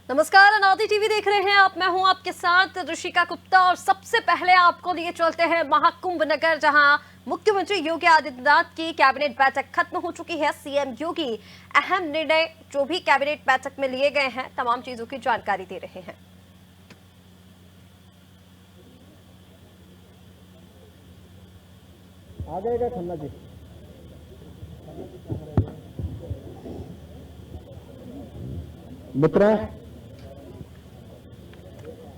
नमस्कार, अनादि टीवी देख रहे हैं आप। मैं हूं आपके साथ ऋषिका गुप्ता और सबसे पहले आपको लिए चलते हैं महाकुंभ नगर, जहां मुख्यमंत्री योगी आदित्यनाथ की कैबिनेट बैठक खत्म हो चुकी है। सीएम योगी अहम निर्णय जो भी कैबिनेट बैठक में लिए गए हैं, तमाम चीजों की जानकारी दे रहे हैं। आ जाएगा खन्ना जी। मित्रों,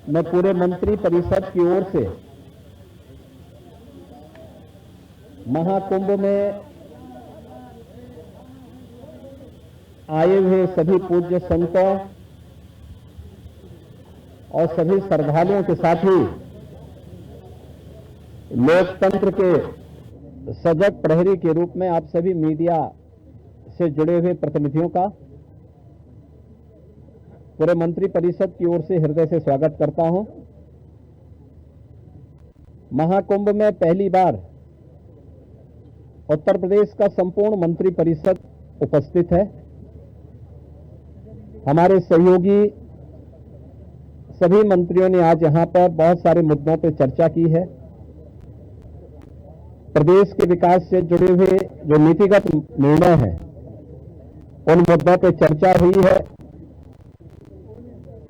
मैं पूरे मंत्री परिषद की ओर से महाकुंभ में आए हुए सभी पूज्य संतों और सभी श्रद्धालुओं के साथ ही लोकतंत्र के सजग प्रहरी के रूप में आप सभी मीडिया से जुड़े हुए प्रतिनिधियों का पूरे मंत्री परिषद की ओर से हृदय से स्वागत करता हूं। महाकुंभ में पहली बार उत्तर प्रदेश का संपूर्ण मंत्री परिषद उपस्थित है। हमारे सहयोगी सभी मंत्रियों ने आज यहां पर बहुत सारे मुद्दों पर चर्चा की है। प्रदेश के विकास से जुड़े हुए जो नीतिगत निर्णय हैं, उन मुद्दों पर चर्चा हुई है।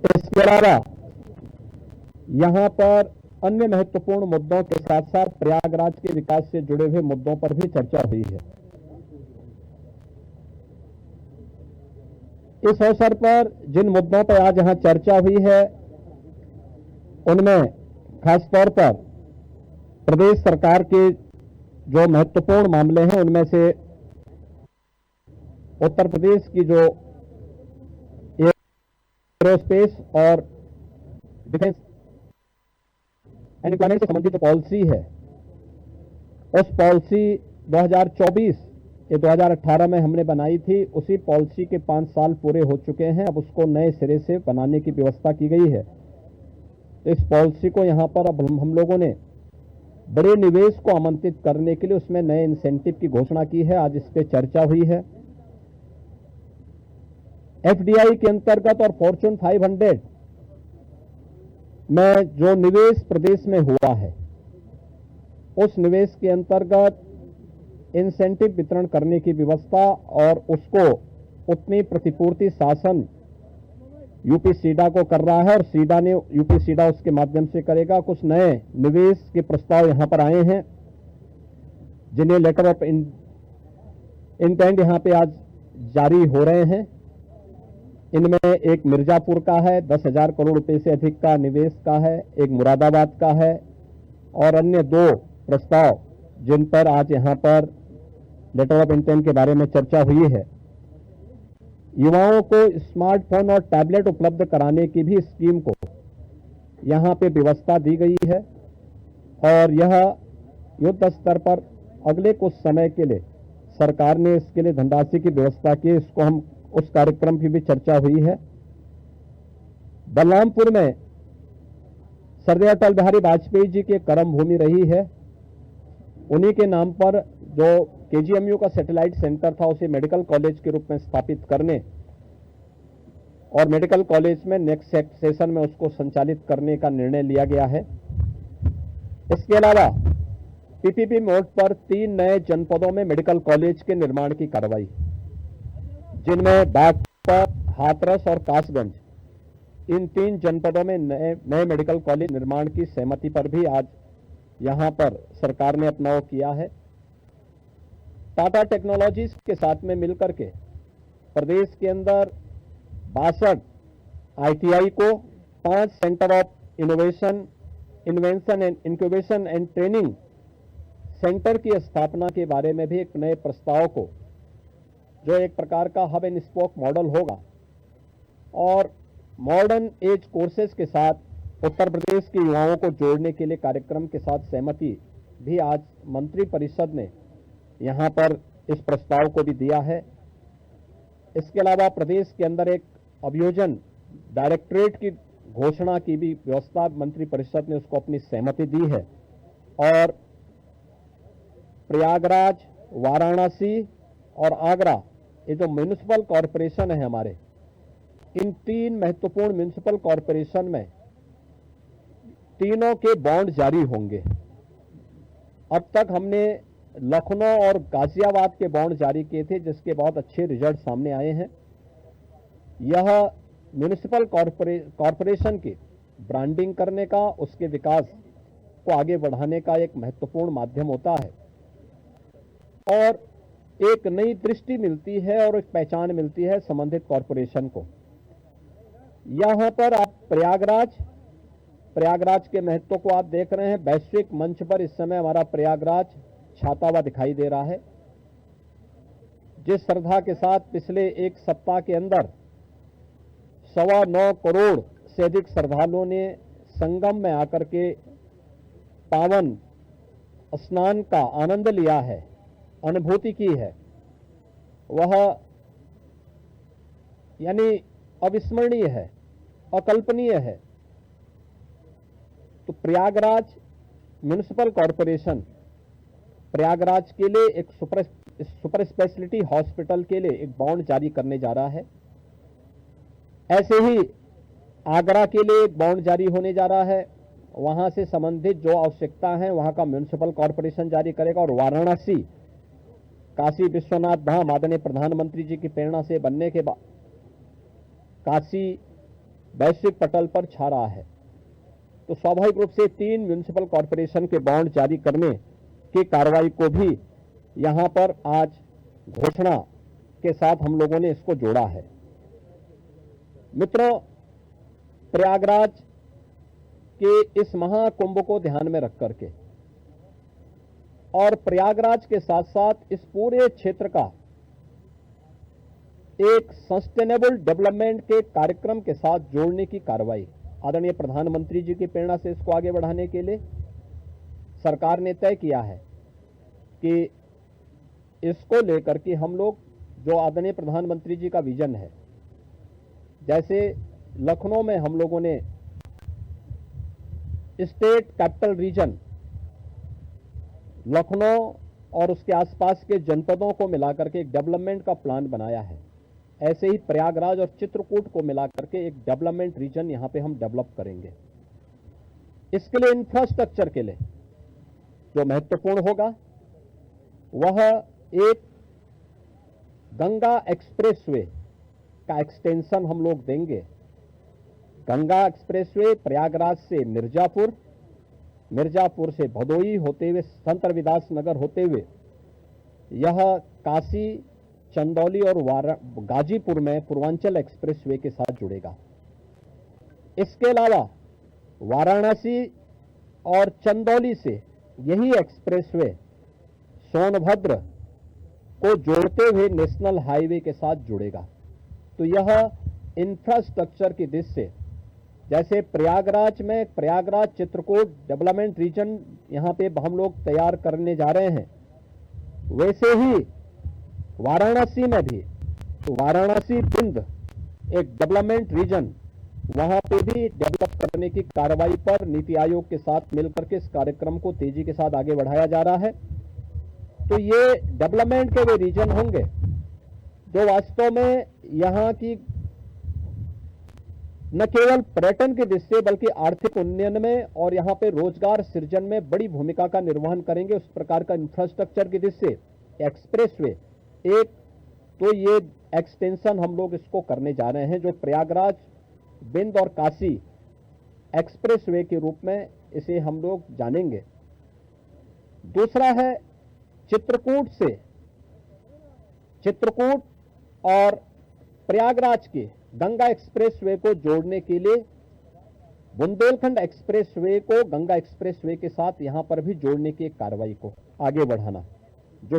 इसके अलावा यहां पर अन्य महत्वपूर्ण मुद्दों के साथ साथ प्रयागराज के विकास से जुड़े हुए मुद्दों पर भी चर्चा हुई है। इस अवसर पर जिन मुद्दों पर आज यहां चर्चा हुई है, उनमें खासतौर पर प्रदेश सरकार के जो महत्वपूर्ण मामले हैं, उनमें से उत्तर प्रदेश की जो एरोस्पेस और डिफेंस एंड एम्प्लॉयमेंट से संबंधित जो पॉलिसी है, उस पॉलिसी 2024 ये 2018 में हमने बनाई थी, उसी पॉलिसी के 5 साल पूरे हो चुके हैं। अब उसको नए सिरे से बनाने की व्यवस्था की गई है। तो इस पॉलिसी को यहां पर अब हम लोगों ने बड़े निवेश को आमंत्रित करने के लिए उसमें नए इंसेंटिव की घोषणा की है। आज इस पर चर्चा हुई है। एफडीआई के अंतर्गत और फॉर्च्यून 500 में जो निवेश प्रदेश में हुआ है, उस निवेश के अंतर्गत इंसेंटिव वितरण करने की व्यवस्था और उसको उतनी प्रतिपूर्ति शासन यूपी सीडा को कर रहा है और सीडा ने यूपी सीडा उसके माध्यम से करेगा। कुछ नए निवेश के प्रस्ताव यहां पर आए हैं, जिन्हें लेटर ऑफ इंटेंट यहां पे आज जारी हो रहे हैं। इनमें एक मिर्जापुर का है, 10,000 करोड़ रुपए से अधिक का निवेश का है, एक मुरादाबाद का है और अन्य 2 प्रस्ताव जिन पर आज यहां पर लेटर ऑफ इंटेंट के बारे में चर्चा हुई है। युवाओं को स्मार्टफोन और टैबलेट उपलब्ध कराने की भी स्कीम को यहां पे व्यवस्था दी गई है और यह युद्ध स्तर पर अगले कुछ समय के लिए सरकार ने इसके लिए धनराशि की व्यवस्था की। इसको हम उस कार्यक्रम की भी चर्चा हुई है। बलरामपुर में सरदार अटल बिहारी वाजपेयी जी की कर्म भूमि रही है। उन्हीं के नाम पर जो केजीएमयू का सैटेलाइट सेंटर था, उसे मेडिकल कॉलेज के रूप में स्थापित करने और मेडिकल कॉलेज में नेक्स्ट सेशन में उसको संचालित करने का निर्णय लिया गया है। इसके अलावा पीपीपी मोड पर 3 नए जनपदों में मेडिकल कॉलेज के निर्माण की कार्रवाई, जिनमें बागपत, हाथरस और कासगंज, इन 3 जनपदों में नए मेडिकल कॉलेज निर्माण की सहमति पर भी आज यहां पर सरकार ने अपना वो किया है। टाटा टेक्नोलॉजीज के साथ में मिलकर के प्रदेश के अंदर 62 आईटीआई को 5 centre of invention and incubation and training centre की स्थापना के बारे में भी एक नए प्रस्ताव को, जो एक प्रकार का हब एंड स्पोक मॉडल होगा और मॉडर्न एज कोर्सेज के साथ उत्तर प्रदेश के युवाओं को जोड़ने के लिए कार्यक्रम के साथ सहमति भी आज मंत्री परिषद ने यहां पर इस प्रस्ताव को भी दिया है। इसके अलावा प्रदेश के अंदर एक अभियोजन डायरेक्टरेट की घोषणा की भी व्यवस्था मंत्री परिषद ने उसको अपनी सहमति दी है और प्रयागराज, वाराणसी और आगरा, ये जो म्युनिसिपल कॉरपोरेशन है हमारे, इन 3 महत्वपूर्ण म्युनिसिपल कॉरपोरेशन में तीनों के बॉन्ड जारी होंगे। अब तक हमने लखनऊ और गाजियाबाद के बॉन्ड जारी किए थे, जिसके बहुत अच्छे रिजल्ट सामने आए हैं। यह म्युनिसिपल कॉरपोरेशन की ब्रांडिंग करने का, उसके विकास को आगे बढ़ाने का एक महत्वपूर्ण माध्यम होता है और एक नई दृष्टि मिलती है और एक पहचान मिलती है संबंधित कॉरपोरेशन को। यहां पर आप प्रयागराज के महत्व को आप देख रहे हैं। वैश्विक मंच पर इस समय हमारा प्रयागराज छाता हुआ दिखाई दे रहा है। जिस श्रद्धा के साथ पिछले एक सप्ताह के अंदर 9.25 करोड़ से अधिक श्रद्धालुओं ने संगम में आकर के पावन स्नान का आनंद लिया है, अनुभूति की है, वह यानी अविस्मरणीय है, अकल्पनीय है। तो प्रयागराज म्युनिसिपल कॉरपोरेशन प्रयागराज के लिए एक सुपर स्पेशलिटी हॉस्पिटल के लिए एक बॉन्ड जारी करने जा रहा है। ऐसे ही आगरा के लिए एक बॉन्ड जारी होने जा रहा है। वहां से संबंधित जो आवश्यकता है वहां का म्युनिसिपल कॉरपोरेशन जारी करेगा। और वाराणसी, काशी विश्वनाथ धाम आदरणीय प्रधानमंत्री जी की प्रेरणा से बनने के बाद काशी वैश्विक पटल पर छा रहा है। तो स्वाभाविक रूप से 3 म्युनिसिपल कॉरपोरेशन के बॉन्ड जारी करने की कार्रवाई को भी यहां पर आज घोषणा के साथ हम लोगों ने इसको जोड़ा है। मित्रों, प्रयागराज के इस महाकुंभ को ध्यान में रख करके और प्रयागराज के साथ साथ इस पूरे क्षेत्र का एक सस्टेनेबल डेवलपमेंट के कार्यक्रम के साथ जोड़ने की कार्रवाई आदरणीय प्रधानमंत्री जी की प्रेरणा से इसको आगे बढ़ाने के लिए सरकार ने तय किया है कि इसको लेकर के हम लोग जो आदरणीय प्रधानमंत्री जी का विजन है, जैसे लखनऊ में हम लोगों ने स्टेट कैपिटल रीजन लखनऊ और उसके आसपास के जनपदों को मिलाकर के एक डेवलपमेंट का प्लान बनाया है, ऐसे ही प्रयागराज और चित्रकूट को मिलाकर के एक डेवलपमेंट रीजन यहां पे हम डेवलप करेंगे। इसके लिए इंफ्रास्ट्रक्चर के लिए जो महत्वपूर्ण होगा वह एक गंगा एक्सप्रेसवे का एक्सटेंशन हम लोग देंगे। गंगा एक्सप्रेसवे प्रयागराज से मिर्जापुर, मिर्जापुर से भदोई होते हुए संत रविदास नगर होते हुए यह काशी, चंदौली और गाजीपुर में पूर्वांचल एक्सप्रेसवे के साथ जुड़ेगा। इसके अलावा वाराणसी और चंदौली से यही एक्सप्रेसवे सोनभद्र को जोड़ते हुए नेशनल हाईवे के साथ जुड़ेगा। तो यह इंफ्रास्ट्रक्चर की दृष्टि से जैसे प्रयागराज में प्रयागराज चित्रकूट डेवलपमेंट रीजन यहां पे हम लोग तैयार करने जा रहे हैं, वैसे ही वाराणसी में भी वाराणसी भिंड एक डेवलपमेंट रीजन वहां पे भी डेवलप करने की कार्रवाई पर नीति आयोग के साथ मिलकर के इस कार्यक्रम को तेजी के साथ आगे बढ़ाया जा रहा है। तो ये डेवलपमेंट के वे रीजन होंगे जो वास्तव में यहां की न केवल पर्यटन की दृष्टि से बल्कि आर्थिक उन्नयन में और यहां पे रोजगार सृजन में बड़ी भूमिका का निर्वहन करेंगे। उस प्रकार का इंफ्रास्ट्रक्चर की दृष्टि से एक्सप्रेसवे एक तो ये एक्सटेंशन हम लोग इसको करने जा रहे हैं जो प्रयागराज, बिंद और काशी एक्सप्रेसवे के रूप में इसे हम लोग जानेंगे। दूसरा है चित्रकूट और प्रयागराज के गंगा एक्सप्रेसवे को जोड़ने के लिए बुंदेलखंड एक्सप्रेसवे को गंगा एक्सप्रेसवे के साथ यहां पर भी जोड़ने की एक कार्रवाई को आगे बढ़ाना, जो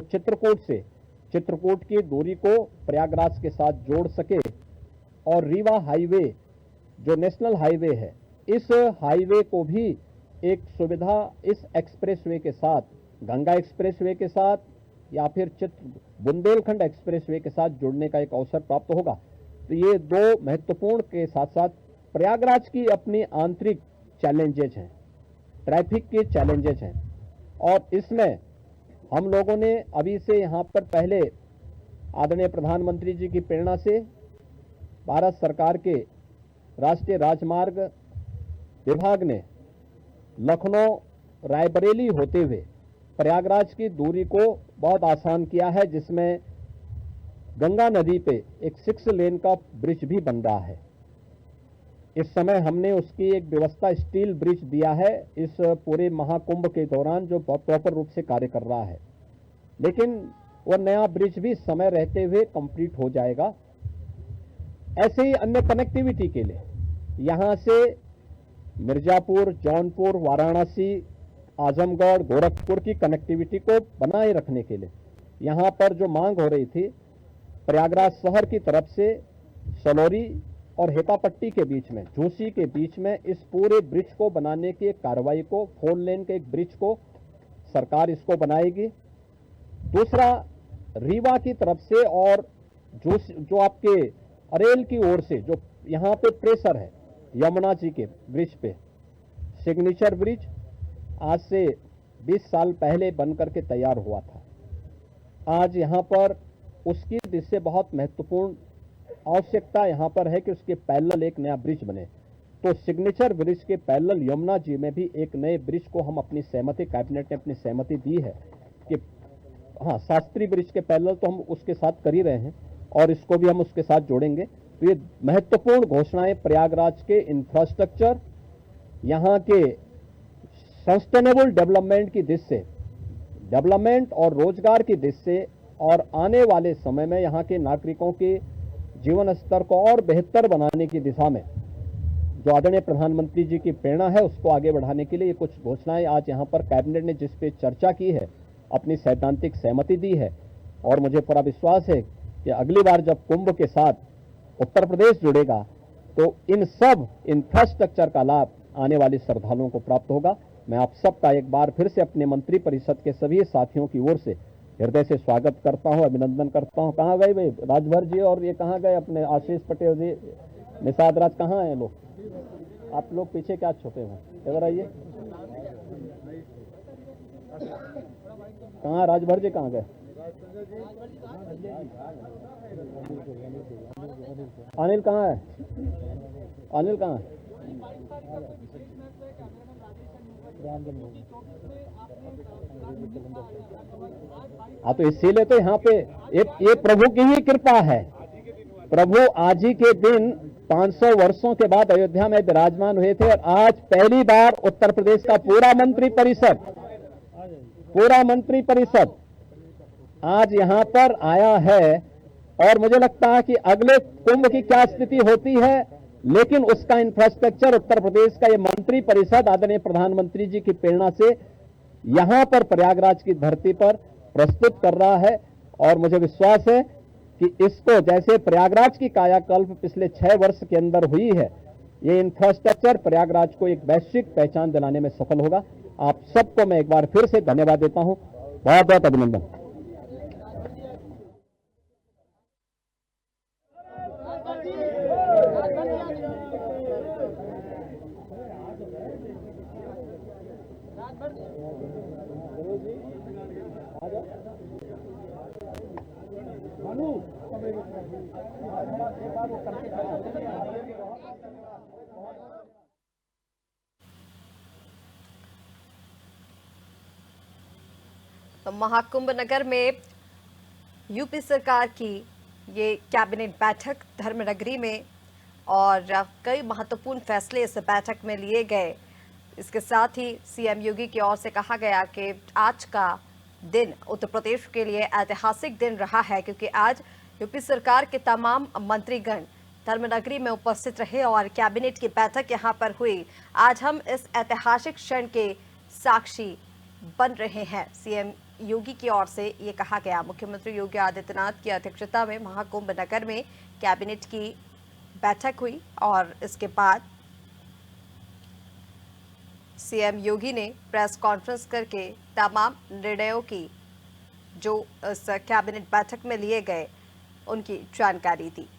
चित्रकूट की दूरी को प्रयागराज के साथ जोड़ सके और रीवा हाईवे जो नेशनल हाईवे है, इस हाईवे को भी एक सुविधा इस एक्सप्रेसवे के साथ, गंगा एक्सप्रेसवे के साथ या फिर बुंदेलखंड एक्सप्रेसवे के साथ जुड़ने का एक अवसर प्राप्त होगा। तो ये दो महत्वपूर्ण के साथ साथ प्रयागराज की अपनी आंतरिक चैलेंजेज हैं, ट्रैफिक के चैलेंजेज हैं और इसमें हम लोगों ने अभी से यहाँ पर पहले आदरणीय प्रधानमंत्री जी की प्रेरणा से भारत सरकार के राष्ट्रीय राजमार्ग विभाग ने लखनऊ रायबरेली होते हुए प्रयागराज की दूरी को बहुत आसान किया है, जिसमें गंगा नदी पे एक 6 लेन का ब्रिज भी बन रहा है। इस समय हमने उसकी एक व्यवस्था स्टील ब्रिज दिया है इस पूरे महाकुंभ के दौरान, जो प्रॉपर रूप से कार्य कर रहा है, लेकिन वह नया ब्रिज भी समय रहते हुए कंप्लीट हो जाएगा। ऐसे ही अन्य कनेक्टिविटी के लिए यहां से मिर्जापुर, जौनपुर, वाराणसी, आजमगढ़, गोरखपुर की कनेक्टिविटी को बनाए रखने के लिए यहां पर जो मांग हो रही थी, प्रयागराज शहर की तरफ से सलौरी और हेतापट्टी के बीच में, झूसी के बीच में इस पूरे ब्रिज को बनाने की कार्रवाई को, 4 लेन के एक ब्रिज को सरकार इसको बनाएगी। दूसरा, रीवा की तरफ से और जो आपके अरेल की ओर से जो यहां पे प्रेशर है यमुना जी के ब्रिज पे, सिग्नेचर ब्रिज आज से 20 साल पहले बनकर के तैयार हुआ था। आज यहां पर उसकी जिससे बहुत महत्वपूर्ण आवश्यकता यहां पर है कि उसके पैरेलल एक नया ब्रिज बने। तो सिग्नेचर ब्रिज के पैरेलल यमुना जी में भी एक नए ब्रिज को हम अपनी सहमति, कैबिनेट ने अपनी सहमति दी है कि हाँ, शास्त्री ब्रिज के पैरेलल तो हम उसके साथ कर ही रहे हैं और इसको भी हम उसके साथ जोड़ेंगे। तो ये महत्वपूर्ण घोषणाएं प्रयागराज के इंफ्रास्ट्रक्चर, यहाँ के सस्टेनेबल डेवलपमेंट की दिशा से, डेवलपमेंट और रोजगार की दिशा से, और आने वाले समय में यहाँ के नागरिकों के जीवन स्तर को और बेहतर बनाने की दिशा में जो आदरणीय प्रधानमंत्री जी की प्रेरणा है उसको आगे बढ़ाने के लिए ये कुछ घोषणाएं आज यहाँ पर कैबिनेट ने जिस पे चर्चा की है, अपनी सैद्धांतिक सहमति दी है। और मुझे पूरा विश्वास है कि अगली बार जब कुंभ के साथ उत्तर प्रदेश जुड़ेगा तो इन सब इंफ्रास्ट्रक्चर का लाभ आने वाले श्रद्धालुओं को प्राप्त होगा। मैं आप सबका एक बार फिर से अपने मंत्री परिषद के सभी साथियों की ओर से हृदय से स्वागत करता हूं, अभिनंदन करता हूं। कहाँ गए भाई राजभर जी, और ये कहाँ गए अपने आशीष पटेल जी, निषाद राज, कहाँ हैं लोग? आप लोग पीछे क्या छुपे हुए, इधर आइए। कहाँ राजभर जी, कहाँ गए? अनिल कहाँ है? अनिल कहाँ है? हाँ, तो इसीलिए तो यहाँ पे ये प्रभु की ही कृपा है। प्रभु आज ही के दिन 500 वर्षों के बाद अयोध्या में विराजमान हुए थे और आज पहली बार उत्तर प्रदेश का पूरा मंत्री परिषद आज यहाँ पर आया है। और मुझे लगता है कि अगले कुंभ की क्या स्थिति होती है, लेकिन उसका इंफ्रास्ट्रक्चर उत्तर प्रदेश का ये मंत्री परिषद आदरणीय प्रधानमंत्री जी की प्रेरणा से यहां पर प्रयागराज की धरती पर प्रस्तुत कर रहा है। और मुझे विश्वास है कि इसको जैसे प्रयागराज की कायाकल्प पिछले 6 वर्ष के अंदर हुई है, ये इंफ्रास्ट्रक्चर प्रयागराज को एक वैश्विक पहचान दिलाने में सफल होगा। आप सबको मैं एक बार फिर से धन्यवाद देता हूं, बहुत बहुत अभिनंदन। तो महाकुंभ नगर में यूपी सरकार की ये कैबिनेट बैठक धर्मनगरी में, और कई महत्वपूर्ण फैसले इस बैठक में लिए गए। इसके साथ ही सीएम योगी की ओर से कहा गया कि आज का दिन उत्तर प्रदेश के लिए ऐतिहासिक दिन रहा है, क्योंकि आज यूपी सरकार के तमाम मंत्रीगण धर्मनगरी में उपस्थित रहे और कैबिनेट की बैठक यहां पर हुई। आज हम इस ऐतिहासिक क्षण के साक्षी बन रहे हैं, सीएम योगी की ओर से ये कहा गया। मुख्यमंत्री योगी आदित्यनाथ की अध्यक्षता में महाकुंभ नगर में कैबिनेट की बैठक हुई और इसके बाद सीएम योगी ने प्रेस कॉन्फ्रेंस करके तमाम निर्णयों की जो इस कैबिनेट बैठक में लिए गए उनकी जानकारी दी।